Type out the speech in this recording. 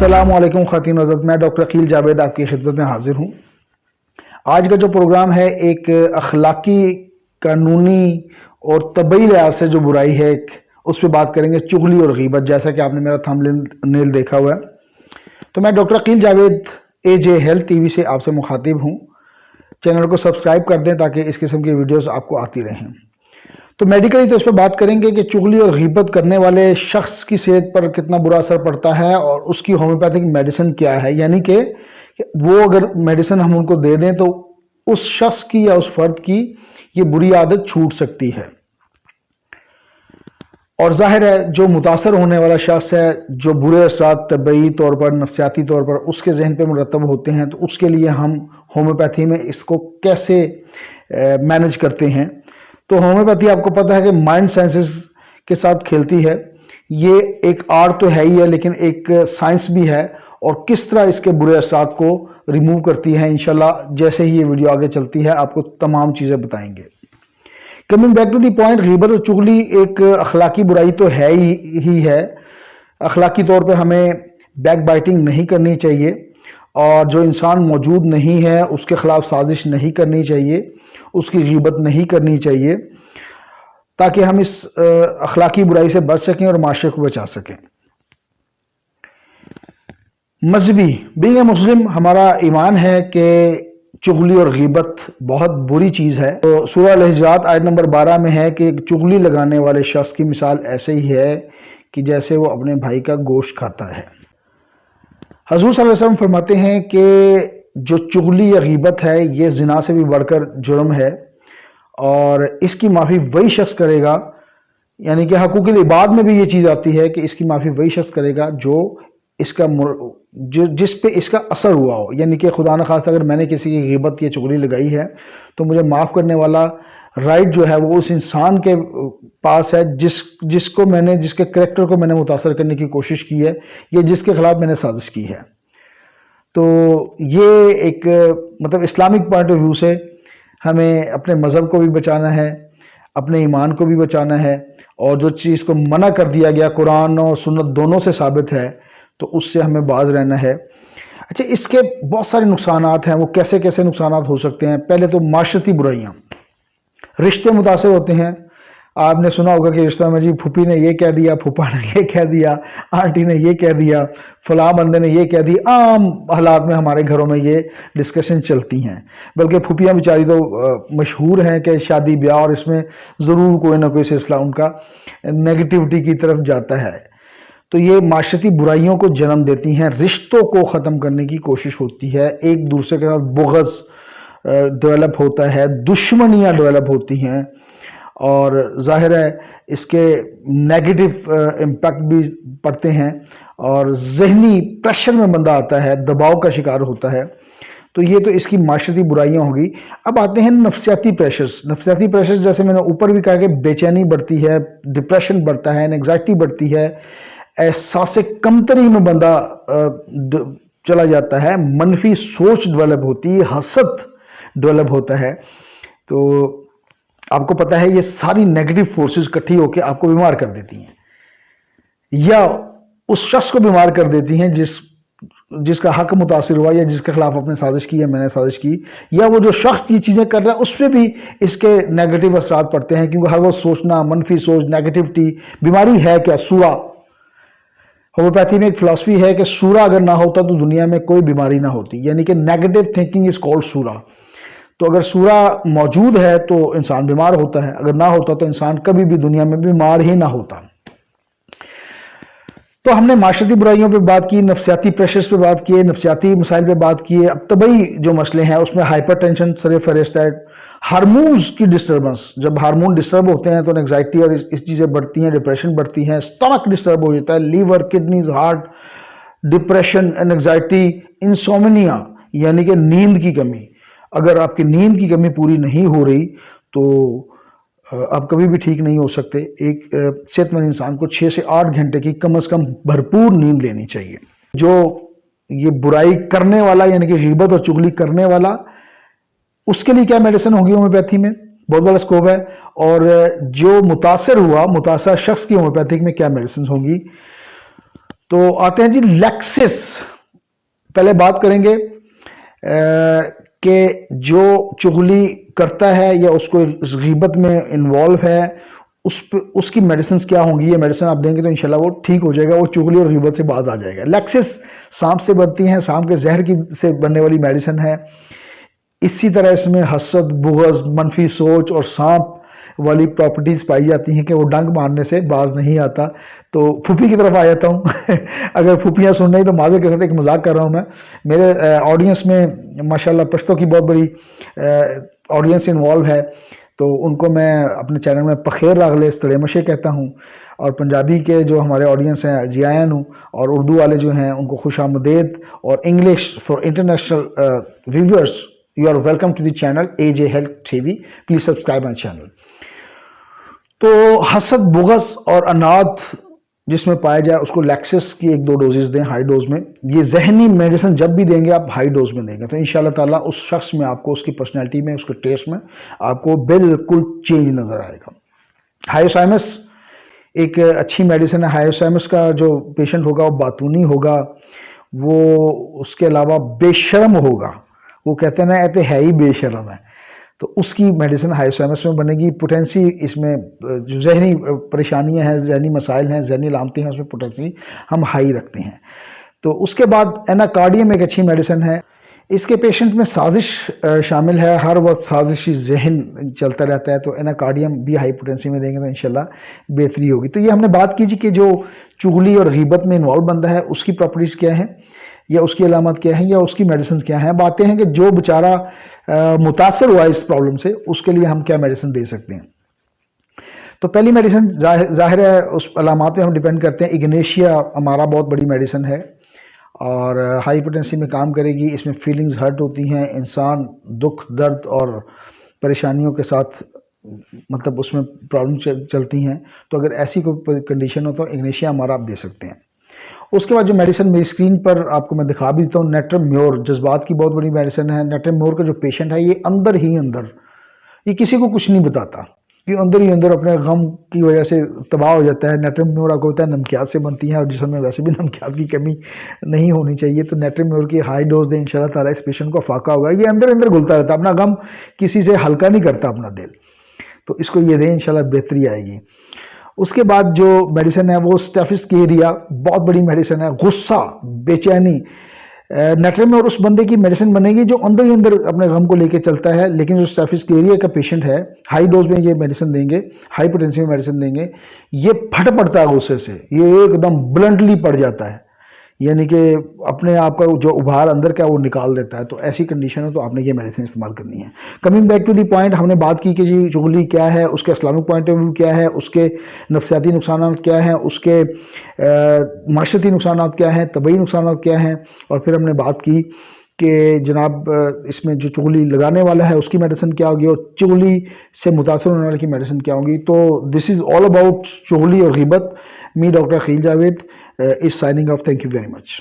السلام علیکم خواتین حضرت، میں ڈاکٹر عقیل جاوید آپ کی خدمت میں حاضر ہوں۔ آج کا جو پروگرام ہے ایک اخلاقی، قانونی اور طبعی لحاظ سے جو برائی ہے اس پہ بات کریں گے، چغلی اور غیبت، جیسا کہ آپ نے میرا تھمبنیل دیکھا ہوا ہے۔ تو میں doctor Aqeel Javed AJ health TV سے آپ سے مخاطب ہوں۔ چینل کو سبسکرائب کر دیں تاکہ اس قسم کی ویڈیوز آپ کو آتی رہیں۔ تو میڈیکلی تو اس پہ بات کریں گے کہ چغلی اور غیبت کرنے والے شخص کی صحت پر کتنا برا اثر پڑتا ہے اور اس کی ہومیوپیتھک میڈیسن کیا ہے، یعنی کہ وہ اگر میڈیسن ہم ان کو دے دیں تو اس شخص کی یا اس فرد کی یہ بری عادت چھوٹ سکتی ہے۔ اور ظاہر ہے جو متاثر ہونے والا شخص ہے، جو برے اثرات طبعی طور پر، نفسیاتی طور پر اس کے ذہن پہ مرتب ہوتے ہیں، تو اس کے لیے ہم ہومیوپیتھی میں اس کو کیسے مینج کرتے ہیں۔ تو ہومیوپیتھی آپ کو پتہ ہے کہ مائنڈ سائنسز کے ساتھ کھیلتی ہے۔ یہ ایک آرٹ تو ہے ہی ہے لیکن ایک سائنس بھی ہے، اور کس طرح اس کے برے اثرات کو ریموو کرتی ہے، انشاءاللہ جیسے ہی یہ ویڈیو آگے چلتی ہے آپ کو تمام چیزیں بتائیں گے۔ Coming back to the point, غیبت اور چغلی ایک اخلاقی برائی تو ہے ہی ہے۔ اخلاقی طور پہ ہمیں بیک بائٹنگ نہیں کرنی چاہیے، اور جو انسان موجود نہیں ہے اس کے خلاف سازش نہیں کرنی چاہیے، اس کی غیبت نہیں کرنی چاہیے، تاکہ ہم اس اخلاقی برائی سے بچ سکیں اور معاشرے کو بچا سکیں۔ مذہبی بینگ اے مسلم ہمارا ایمان ہے کہ چغلی اور غیبت بہت بری چیز ہے۔ تو سورہ الحجرات آیت نمبر 12 میں ہے کہ چغلی لگانے والے شخص کی مثال ایسے ہی ہے کہ جیسے وہ اپنے بھائی کا گوشت کھاتا ہے۔ حضور صلی اللہ علیہ وسلم فرماتے ہیں کہ جو چغلی یا غیبت ہے یہ زنا سے بھی بڑھ کر جرم ہے، اور اس کی معافی وہی شخص کرے گا، یعنی کہ حقوق العباد میں بھی یہ چیز آتی ہے کہ اس کی معافی وہی شخص کرے گا جو جس پہ اس کا اثر ہوا ہو، یعنی کہ خدا نخواستہ اگر میں نے کسی کی غیبت یا چغلی لگائی ہے تو مجھے معاف کرنے والا رائٹ جو ہے وہ اس انسان کے پاس ہے جس کے کریکٹر کو میں نے متاثر کرنے کی کوشش کی ہے، یا جس کے خلاف میں نے سازش کی ہے۔ تو یہ ایک مطلب اسلامک پوائنٹ آف ویو سے ہمیں اپنے مذہب کو بھی بچانا ہے، اپنے ایمان کو بھی بچانا ہے، اور جو چیز کو منع کر دیا گیا قرآن اور سنت دونوں سے ثابت ہے تو اس سے ہمیں باز رہنا ہے۔ اچھا، اس کے بہت سارے نقصانات ہیں۔ وہ کیسے کیسے نقصانات ہو سکتے ہیں؟ پہلے تو معاشرتی برائیاں، رشتے متاثر ہوتے ہیں۔ آپ نے سنا ہوگا کہ رشتہ میں جی پھوپھی نے یہ کہہ دیا، پھوپھا نے یہ کہہ دیا، آنٹی نے یہ کہہ دیا، فلاں بندے نے یہ کہہ دی۔ عام حالات میں ہمارے گھروں میں یہ ڈسکشن چلتی ہیں، بلکہ پھوپھیاں بیچاری تو مشہور ہیں کہ شادی بیاہ اور اس میں ضرور کوئی نہ کوئی سلسلہ ان کا نیگیٹیوٹی کی طرف جاتا ہے۔ تو یہ معاشرتی برائیوں کو جنم دیتی ہیں، رشتوں کو ختم کرنے کی کوشش ہوتی ہے، ایک دوسرے کے ساتھ بغض ڈیولپ ہوتا ہے، دشمنیاں ڈیولپ ہوتی ہیں، اور ظاہر ہے اس کے نیگیٹو امپیکٹ بھی پڑتے ہیں، اور ذہنی پریشر میں بندہ آتا ہے، دباؤ کا شکار ہوتا ہے۔ تو یہ تو اس کی معاشرتی برائیاں ہوگی۔ اب آتے ہیں نفسیاتی پریشرز۔ نفسیاتی پریشرز جیسے میں نے اوپر بھی کہا کہ بے چینی بڑھتی ہے، ڈپریشن بڑھتا ہے، اینگزائٹی بڑھتی ہے، احساس کمتری میں بندہ چلا جاتا ہے، منفی سوچ ڈیولپ ہوتی ہے، حسد ڈیولپ ہوتا ہے۔ تو آپ کو پتہ ہے یہ ساری نیگیٹو فورسز اکٹھی ہو کے آپ کو بیمار کر دیتی ہیں، یا اس شخص کو بیمار کر دیتی ہیں جس کا حق متاثر ہوا، یا جس کے خلاف آپ نے سازش کی، یا میں نے سازش کی، یا وہ جو شخص یہ چیزیں کر رہا ہے اس پہ بھی اس کے نیگیٹو اثرات پڑتے ہیں، کیونکہ ہر وہ سوچنا، منفی سوچ، نیگیٹیوٹی بیماری ہے کیا؟ سورا۔ ہومیوپیتھی میں ایک فلسفی ہے کہ سورا اگر نہ ہوتا تو دنیا میں کوئی بیماری نہ ہوتی، یعنی کہ نیگیٹو تھنکنگ از کالڈ سورا۔ تو اگر سورا موجود ہے تو انسان بیمار ہوتا ہے، اگر نہ ہوتا تو انسان کبھی بھی دنیا میں بیمار ہی نہ ہوتا۔ تو ہم نے معاشرتی برائیوں پہ بات کی، نفسیاتی پریشرز پہ بات کی، نفسیاتی مسائل پہ بات کی۔ اب طبعی جو مسئلے ہیں اس میں ہائپر ٹینشن سر فہرست ہے، ہارمونز کی ڈسٹربنس۔ جب ہارمون ڈسٹرب ہوتے ہیں تو انگزائٹی اور اس چیزیں بڑھتی ہیں، ڈپریشن بڑھتی ہیں، اسٹمک ڈسٹرب ہو جاتا ہے، liver, kidneys, heart, depression, anxiety, insomnia یعنی کہ نیند کی کمی۔ اگر آپ کی نیند کی کمی پوری نہیں ہو رہی تو آپ کبھی بھی ٹھیک نہیں ہو سکتے۔ ایک صحت مند انسان کو 6 سے 8 گھنٹے کی کم از کم بھرپور نیند لینی چاہیے۔ جو یہ برائی کرنے والا یعنی کہ غیبت اور چغلی کرنے والا، اس کے لیے کیا میڈیسن ہوگی ہومیوپیتھی میں؟ بہت بڑا اسکوپ ہے۔ اور جو متاثر ہوا، متاثر شخص کی ہومیوپیتھک میں کیا میڈیسنز ہوں گی؟ تو آتے ہیں جی لیکسس. پہلے بات کریں گے کہ جو چغلی کرتا ہے یا اس کو اس غیبت میں انوالو ہے اس کی میڈیسنز کیا ہوں گی. یہ میڈیسن آپ دیں گے تو انشاءاللہ وہ ٹھیک ہو جائے گا, وہ چغلی اور غیبت سے باز آ جائے گا. لیکسس سانپ سے بنتی ہیں, سانپ کے زہر سے بننے والی میڈیسن ہے. اسی طرح اس میں حسد, بغض, منفی سوچ اور سانپ والی پراپرٹیز پائی جاتی ہیں کہ وہ ڈنک مارنے سے باز نہیں آتا. تو پھوپھی کی طرف آ جاتا ہوں. اگر پھوپھیاں سن رہی تو معذرت کے ساتھ ایک مذاق کر رہا ہوں میں. میرے آڈینس میں ماشاءاللہ پشتوں کی بہت بڑی آڈینس انوالو ہے, تو ان کو میں اپنے چینل میں پخیر راغلے ستڑے مشے کہتا ہوں. اور پنجابی کے جو ہمارے آڈینس ہیں جی آئین ہوں, اور اردو والے جو ہیں ان کو خوش آمدید. اور English for international viewers, you are welcome to the channel AJ Health TV. Please subscribe my channel. تو حسد, بغض اور اناد جس میں پایا جائے اس کو لیکسس کی 1-2 ڈوزز دیں ہائی ڈوز میں. یہ ذہنی میڈیسن جب بھی دیں گے آپ ہائی ڈوز میں دیں گے تو انشاءاللہ تعالیٰ اس شخص میں آپ کو اس کی پرسنالٹی میں, اس کے ٹیسٹ میں آپ کو بالکل چینج نظر آئے گا. ہائیوسائمس ایک اچھی میڈیسن ہے. ہائیوسائمس کا جو پیشنٹ ہوگا وہ باتونی ہوگا, وہ اس کے علاوہ بے شرم ہوگا. وہ کہتے ہیں نا ایتے ہے ہی بے شرم ہے, تو اس کی میڈیسن ہائیوسائمس میں بنے گی. پوٹینسی اس میں جو ذہنی پریشانیاں ہیں, ذہنی مسائل ہیں, ذہنی علامتیں ہیں, اس میں پوٹینسی ہم ہائی رکھتے ہیں. تو اس کے بعد ایناکارڈیم ایک اچھی میڈیسن ہے. اس کے پیشنٹ میں سازش شامل ہے, ہر وقت سازشی ذہن چلتا رہتا ہے, تو ایناکارڈیم بھی ہائی پوٹینسی میں دیں گے تو انشاءاللہ بہتری ہوگی. تو یہ ہم نے بات کی جی کہ جو چغلی اور غیبت میں انوالو بندہ ہے اس کی پراپرٹیز کیا ہیں, یا اس کی علامات کیا ہیں, یا اس کی میڈیسنز کیا ہیں. باتیں ہیں کہ جو بیچارہ متاثر ہوا اس پرابلم سے اس کے لیے ہم کیا میڈیسن دے سکتے ہیں. تو پہلی میڈیسن ظاہر ہے اس علامات پہ ہم ڈیپینڈ کرتے ہیں. اگنیشیا ہمارا بہت بڑی میڈیسن ہے اور ہائی پوٹینسی میں کام کرے گی. اس میں فیلنگز ہرٹ ہوتی ہیں, انسان دکھ, درد اور پریشانیوں کے ساتھ مطلب اس میں پرابلم چلتی ہیں. تو اگر ایسی کوئی کنڈیشن ہو تو اگنیشیا ہمارا آپ دے سکتے ہیں. اس کے بعد جو میڈیسن میری اسکرین پر آپ کو میں دکھا بھی دیتا ہوں, نیٹرم میور جذبات کی بہت بڑی میڈیسن ہے. نیٹرم میور کا جو پیشنٹ ہے یہ اندر ہی اندر, یہ کسی کو کچھ نہیں بتاتا, یہ اندر ہی اندر اپنے غم کی وجہ سے تباہ ہو جاتا ہے. نیٹرم میور آپ کو ہوتا ہے نمکیات سے بنتی ہیں, اور جسم میں ویسے بھی نمکیات کی کمی نہیں ہونی چاہیے. تو نیٹرم میور کی ہائی ڈوز دیں, انشاءاللہ تعالیٰ اس پیشنٹ کو فاقہ ہوگا. یہ اندر اندر گھلتا رہتا ہے, اپنا غم کسی سے ہلکا نہیں کرتا اپنا دل, تو اس کو یہ دیں انشاءاللہ بہتری آئے گی. اس کے بعد جو میڈیسن ہے وہ سٹیفسکیریا, بہت بڑی میڈیسن ہے. غصہ, بے چینی, نیٹرم میں اور اس بندے کی میڈیسن بنے گی جو اندر ہی اندر اپنے غم کو لے کے چلتا ہے. لیکن جو سٹیفسکیریا کا پیشنٹ ہے ہائی ڈوز میں یہ میڈیسن دیں گے, ہائی پوٹینسی میں میڈیسن دیں گے, یہ پھٹ پڑتا ہے غصے سے, یہ ایک دم بلنٹلی پڑ جاتا ہے, یعنی کہ اپنے آپ کا جو ابھار اندر کا وہ نکال دیتا ہے. تو ایسی کنڈیشن ہے تو آپ نے یہ میڈیسن استعمال کرنی ہے. Coming back to the point, ہم نے بات کی کہ جی چغلی کیا ہے, اس کے اسلامک پوائنٹ آف ویو کیا ہے, اس کے نفسیاتی نقصانات کیا ہیں, اس کے معاشرتی نقصانات کیا ہیں, طبعی نقصانات کیا ہیں, اور پھر ہم نے بات کی کہ جناب اس میں جو چغلی لگانے والا ہے اس کی میڈیسن کیا ہوگی, اور چغلی سے متاثر ہونے والے کی میڈیسن کیا ہوگی. تو دس از آل اباؤٹ چغلی اور غیبت. Me doctor Khalil Javed is signing off. Thank you very much.